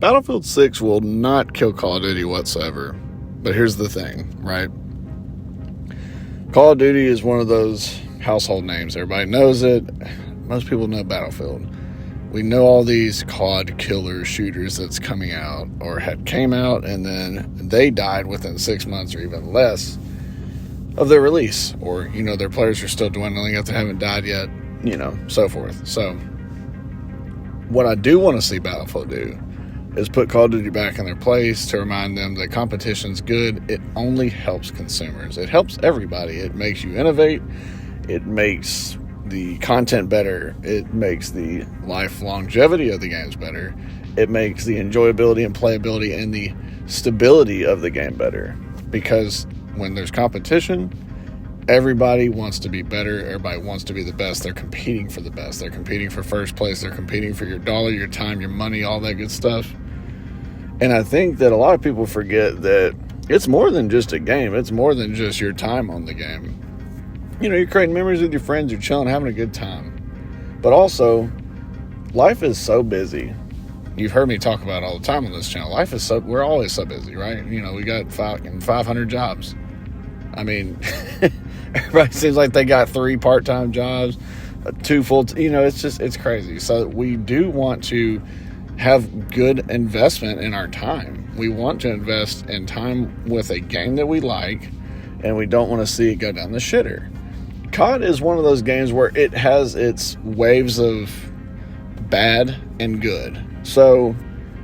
Battlefield 6 will not kill Call of Duty whatsoever. But here's the thing, right? Call of Duty is one of those household names. Everybody knows it. Most people know Battlefield. We know all these COD killer shooters that's coming out or had came out and then they died within 6 months or even less of their release. Or, their players are still dwindling if they haven't died yet, so forth. So, what I do want to see Battlefield do is put Call of Duty back in their place to remind them that competition's good. It only helps consumers. It helps everybody. It makes you innovate. It makes the content better. It makes the life longevity of the games better. It makes the enjoyability and playability and the stability of the game better. Because when there's competition, everybody wants to be better. Everybody wants to be the best. They're competing for the best. They're competing for first place. They're competing for your dollar, your time, your money, all that good stuff. And I think that a lot of people forget that it's more than just a game. It's more than just your time on the game. You're creating memories with your friends. You're chilling, having a good time. But also, life is so busy. You've heard me talk about it all the time on this channel. We're always so busy, right? We got 500 jobs. I mean, everybody seems like they got 3 part-time jobs, 2 full, it's crazy. So we do want to have good investment in our time. We want to invest in time with a game that we like, and we don't want to see it go down the shitter. COD is one of those games where it has its waves of bad and good. So,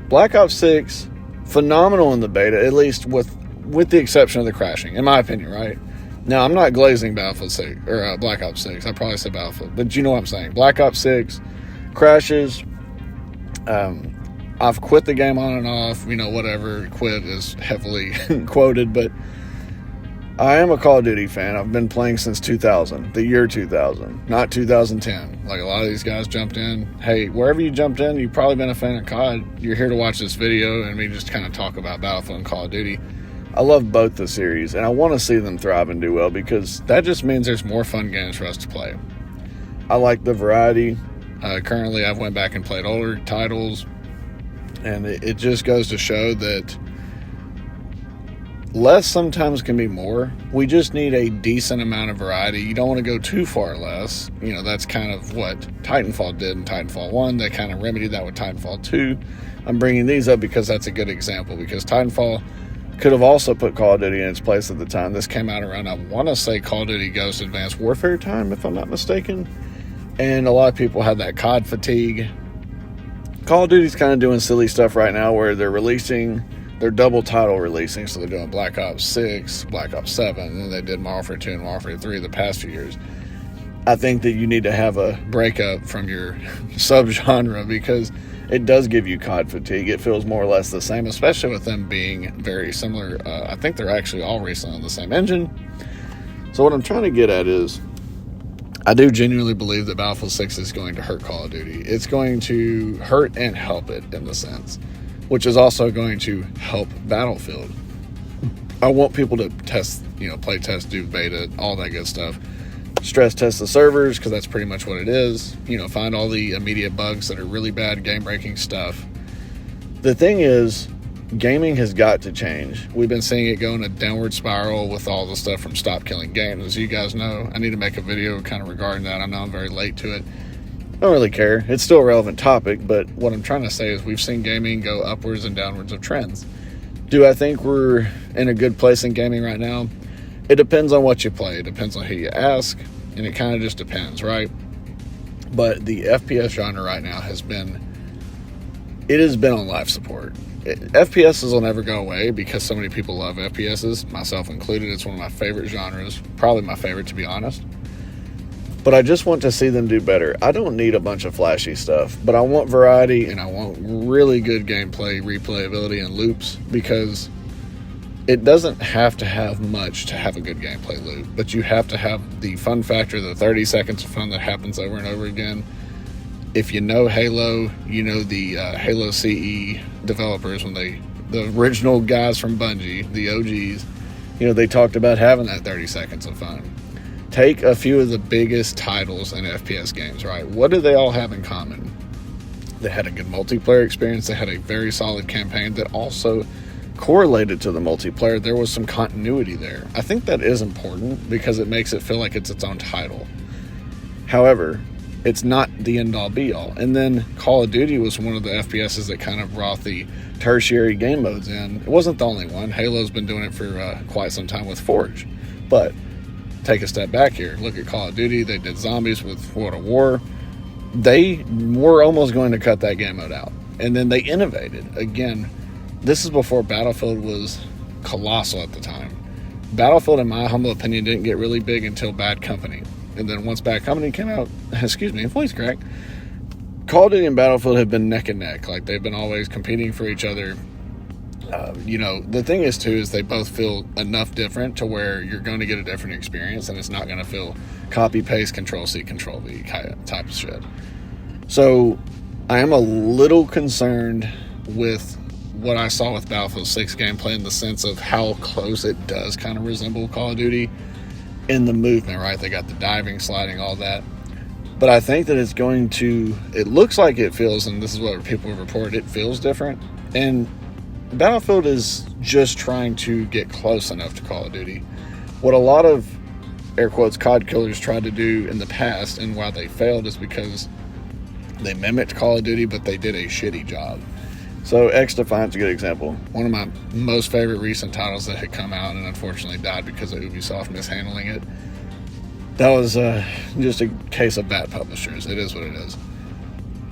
Black Ops 6, phenomenal in the beta, at least with the exception of the crashing, in my opinion, right? Now, I'm not glazing Battlefield 6, or Black Ops 6, I probably said Battlefield, but you know what I'm saying. Black Ops 6, crashes, I've quit the game on and off, whatever, quit is heavily quoted, but I am a Call of Duty fan. I've been playing since 2000, the year 2000, not 2010. Like a lot of these guys jumped in. Hey, wherever you jumped in, you've probably been a fan of COD. You're here to watch this video and me just kind of talk about Battlefield and Call of Duty. I love both the series, and I want to see them thrive and do well because that just means there's more fun games for us to play. I like the variety. Currently, I've went back and played older titles, and it just goes to show that less sometimes can be more. We just need a decent amount of variety. You don't want to go too far less. That's kind of what Titanfall did in Titanfall 1. They kind of remedied that with Titanfall 2. I'm bringing these up because that's a good example, because Titanfall could have also put Call of Duty in its place at the time. This came out around, I want to say, Call of Duty Ghost Advanced Warfare time, if I'm not mistaken. And a lot of people had that COD fatigue. Call of Duty's kind of doing silly stuff right now where they're double title releasing. So they're doing Black Ops 6, Black Ops 7, and then they did Modern Warfare 2 and Modern Warfare 3 the past few years. I think that you need to have a breakup from your subgenre because it does give you COD fatigue. It feels more or less the same, especially with them being very similar. I think they're actually all racing on the same engine. So what I'm trying to get at is, I do genuinely believe that Battlefield 6 is going to hurt Call of Duty. It's going to hurt and help it in the sense, which is also going to help Battlefield. I want people to test, play test, do beta, all that good stuff. Stress test the servers, because that's pretty much what it is. Find all the immediate bugs that are really bad, game-breaking stuff. The thing is, gaming has got to change. We've been seeing it go in a downward spiral with all the stuff from Stop Killing Games. As you guys know, I need to make a video kind of regarding that. I know I'm very late to it. I don't really care. It's still a relevant topic, but what I'm trying to say is we've seen gaming go upwards and downwards of trends. Do I think we're in a good place in gaming right now? It depends on what you play. It depends on who you ask, and it kind of just depends, right? But the FPS genre right now has been on life support. FPSs will never go away because so many people love FPSs, myself included. It's one of my favorite genres, probably my favorite to be honest. But I just want to see them do better. I don't need a bunch of flashy stuff, but I want variety and I want really good gameplay, replayability, and loops, because it doesn't have to have much to have a good gameplay loop, but you have to have the fun factor, the 30 seconds of fun that happens over and over again. If you know Halo, you know the Halo CE developers, the original guys from Bungie, the OGs, they talked about having that 30 seconds of fun. Take a few of the biggest titles in FPS games, right? What do they all have in common? They had a good multiplayer experience. They had a very solid campaign that also correlated to the multiplayer. There was some continuity there. I think that is important because it makes it feel like it's its own title. However, it's not the end-all be-all. And then Call of Duty was one of the FPSs that kind of brought the tertiary game modes in. It wasn't the only one. Halo's been doing it for quite some time with Forge. But take a step back here. Look at Call of Duty. They did zombies with World of War. They were almost going to cut that game mode out. And then they innovated. Again, this is before Battlefield was colossal at the time. Battlefield, in my humble opinion, didn't get really big until Bad Company. And then once Bad Company came out, excuse me, voice crack, Call of Duty and Battlefield have been neck and neck. Like, they've been always competing for each other. The thing is, too, is they both feel enough different to where you're going to get a different experience, and it's not going to feel copy-paste, Control-C, Control-V type of shit. So I am a little concerned with what I saw with Battlefield 6 gameplay in the sense of how close it does kind of resemble Call of Duty in the movement, right? They got the diving, sliding, all that. But I think that it looks like it feels, and this is what people have reported, it feels different. And Battlefield is just trying to get close enough to Call of Duty. What a lot of, air quotes, COD killers tried to do in the past, and why they failed, is because they mimicked Call of Duty, but they did a shitty job. So XDefiant's a good example. One of my most favorite recent titles that had come out and unfortunately died because of Ubisoft mishandling it. That was just a case of bad publishers. It is what it is.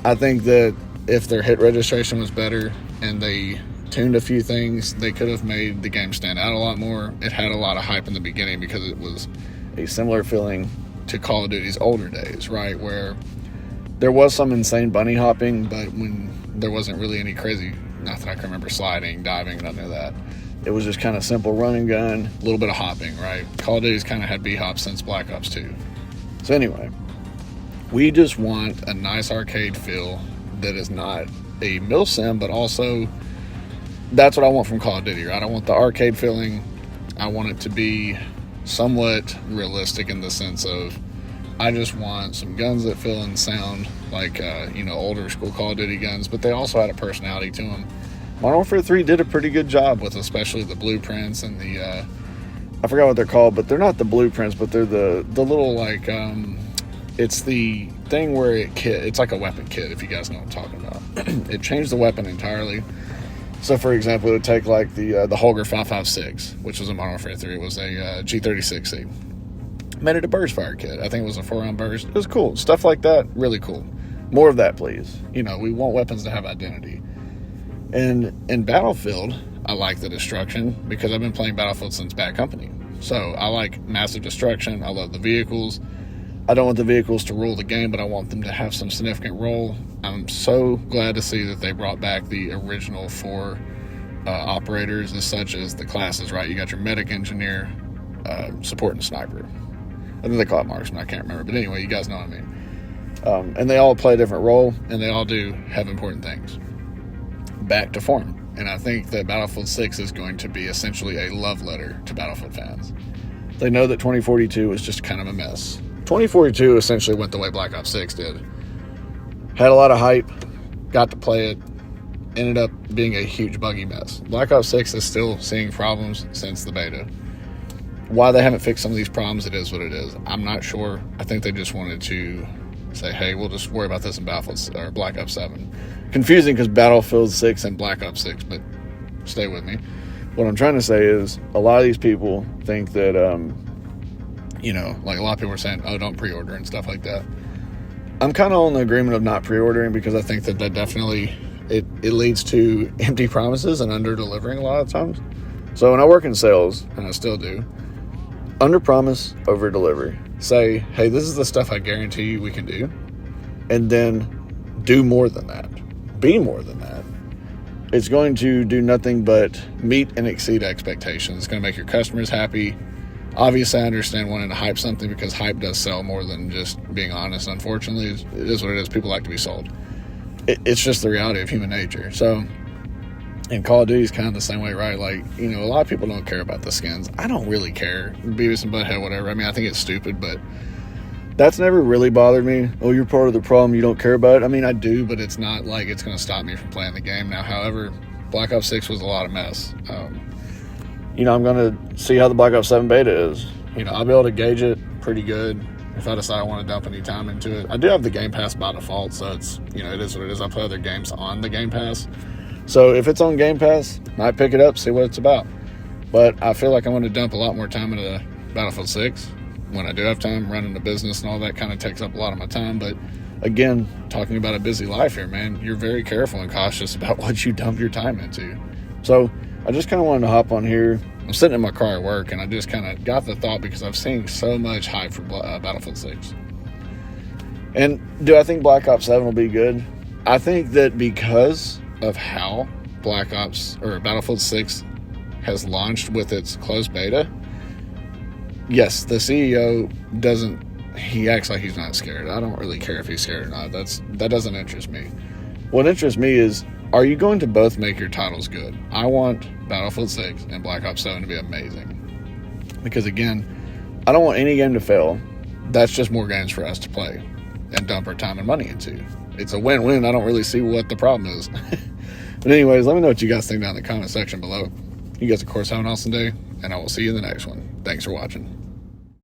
I think that if their hit registration was better and they tuned a few things, they could have made the game stand out a lot more. It had a lot of hype in the beginning because it was a similar feeling to Call of Duty's older days, right? Where there was some insane bunny hopping, but when there wasn't really any crazy, nothing I can remember, sliding, diving, nothing of that. It was just kind of simple run and gun, a little bit of hopping, right? Call of Duty's kind of had B-hop since Black Ops 2. So anyway, we just want a nice arcade feel that is not a milsim, but also that's what I want from Call of Duty, right? I want the arcade feeling. I want it to be somewhat realistic in the sense of I just want some guns that feel and sound like, older school Call of Duty guns, but they also had a personality to them. Modern Warfare 3 did a pretty good job with especially the blueprints and the, I forgot what they're called, but they're not the blueprints, but they're the little, it's the thing where it's like a weapon kit, if you guys know what I'm talking about. It changed the weapon entirely. So, for example, it would take, the Holger 556, which was in Modern Warfare 3. It was a G36C. Made it a burst fire kit. I think it was a 4-round burst. It was cool. Stuff like that, really cool. More of that, please. We want weapons to have identity. And in Battlefield, I like the destruction because I've been playing Battlefield since Bad Company. So I like massive destruction. I love the vehicles. I don't want the vehicles to rule the game, but I want them to have some significant role. I'm so glad to see that they brought back the original 4 operators, as such as the classes, right? You got your medic, engineer, support, and sniper. I think they call it marksman. I can't remember. But anyway, you guys know what I mean. And they all play a different role, and they all do have important things. Back to form. And I think that Battlefield 6 is going to be essentially a love letter to Battlefield fans. They know that 2042 was just kind of a mess. 2042 essentially went the way Black Ops 6 did. Had a lot of hype, got to play it, ended up being a huge buggy mess. Black Ops 6 is still seeing problems since the beta. Why they haven't fixed some of these problems, it is what it is. I'm not sure. I think they just wanted to say, hey, we'll just worry about this in Battlefield or Black Ops 7. Confusing because Battlefield 6 and Black Ops 6, but stay with me. What I'm trying to say is a lot of these people think that, like a lot of people are saying, oh, don't pre-order and stuff like that. I'm kind of on the agreement of not pre-ordering because I think that definitely, it leads to empty promises and under-delivering a lot of times. So when I work in sales, and I still do, under-promise, over-deliver. Say, hey, this is the stuff I guarantee you we can do. And then do more than that. Be more than that. It's going to do nothing but meet and exceed expectations. It's going to make your customers happy. Obviously, I understand wanting to hype something because hype does sell more than just being honest. Unfortunately, it is what it is. People like to be sold. It's just the reality of human nature. So, and Call of Duty is kind of the same way, right? A lot of people don't care about the skins. I don't really care. Beavis and Butthead, whatever. I mean, I think it's stupid, but That's never really bothered me. Oh, you're part of the problem, you don't care about it. I mean, I do, but it's not like it's going to stop me from playing the game. Now, however, Black Ops 6 was a lot of mess. I'm going to see how the Black Ops 7 beta is. I'll be able to gauge it pretty good if I decide I want to dump any time into it. I do have the Game Pass by default, so it's, it is what it is. I play other games on the Game Pass. So if it's on Game Pass, might pick it up, see what it's about. But I feel like I'm going to dump a lot more time into Battlefield 6 when I do have time. Running a business and all that kind of takes up a lot of my time. But again, talking about a busy life here, man, you're very careful and cautious about what you dump your time into. So I just kind of wanted to hop on here. I'm sitting in my car at work, and I just kind of got the thought because I've seen so much hype for Battlefield 6. And do I think Black Ops 7 will be good? I think that because of how Black Ops or Battlefield 6 has launched with its closed beta, yes, the CEO he acts like he's not scared. I don't really care if he's scared or not. That doesn't interest me. What interests me is, are you going to both make your titles good? I want Battlefield 6 and Black Ops 7 to be amazing. Because again, I don't want any game to fail. That's just more games for us to play and dump our time and money into. It's a win-win. I don't really see what the problem is. But anyways, let me know what you guys think down in the comment section below. You guys, of course, have an awesome day, and I will see you in the next one. Thanks for watching.